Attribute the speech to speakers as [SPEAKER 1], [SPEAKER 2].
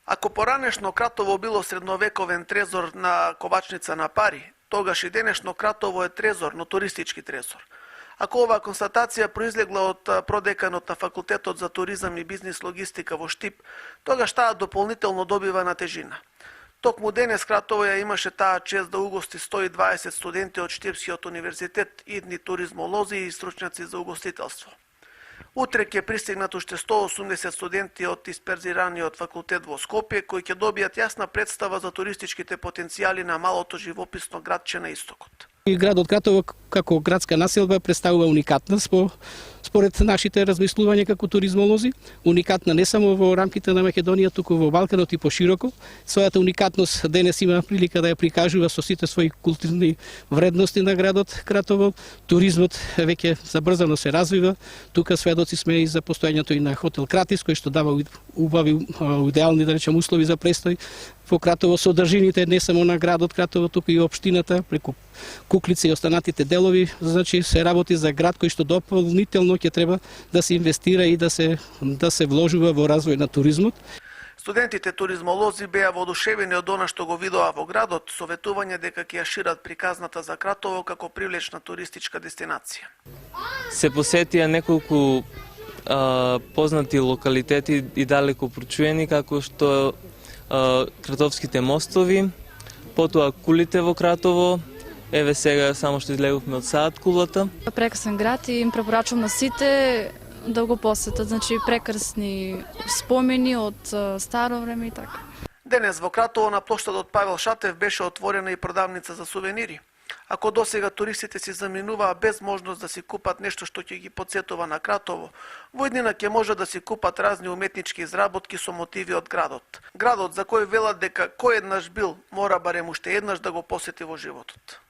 [SPEAKER 1] Ако поранешно Кратово било средновековен трезор на ковачница на пари, тогаш и денешно Кратово е трезор, но туристички трезор. Ако оваа констатација произлегла од продеканот на Факултетот за туризам и бизнис логистика во Штип, тогаш таа дополнително добива на тежина. Токму денес Кратово ја имаше таа чест да угости 120 студенти од Штипскиот универзитет, идни туризмолози и стручњаци за угостителство. Утре ќе пристигнат уште 180 студенти од дисперзираниот факултет во Скопје, кои ќе добијат јасна представа за туристичките потенцијали на малото живописно градче на истокот.
[SPEAKER 2] И градот Кратово како градска населба представува уникатност според нашите размислувања како туризмолози, уникатна не само во рамките на Македонија, туку во Балканот и пошироко. Својата уникатност денес има прилика да ја прикажува со сите своји културни вредности на градот Кратово. Туризмот веќе забрзано се развива. Тука сведоци сме и за постојањето и на хотел Кратис, кој што дава убави, идеални, да речем, услови за престој во Кратово. Содржините не само на градот Кратово, туку и општината, преку Куклица и останатите делови, значи се работи за град кој што дополнително ќе треба да се инвестира и да се вложува во развој на туризмот.
[SPEAKER 1] Студентите туризмолози беа воодушевени од она што го видоа во градот, советување дека ќе ја шират приказната за Кратово како привлечна туристичка дестинација.
[SPEAKER 3] Се посетија неколку познати локалитети и далеко прочуени, како што Кратовските мостови, потоа кулите во Кратово. Еве сега само што излегувме од саат кулата.
[SPEAKER 4] Прекрасен град и им препорачувам на сите да го посетат, значи прекрасни спомени од старо време и така.
[SPEAKER 1] Денес во Кратово на плоштадот Павел Шатев беше отворена и продавница за сувенири. Ако досега туристите си заминуваа без можност да си купат нешто што ќе ги потсетува на Кратово, во иднина ќе може да си купат разни уметнички изработки со мотиви од градот. Градот за кој велат дека кој еднаш бил, мора барем уште еднаш да го посети во животот.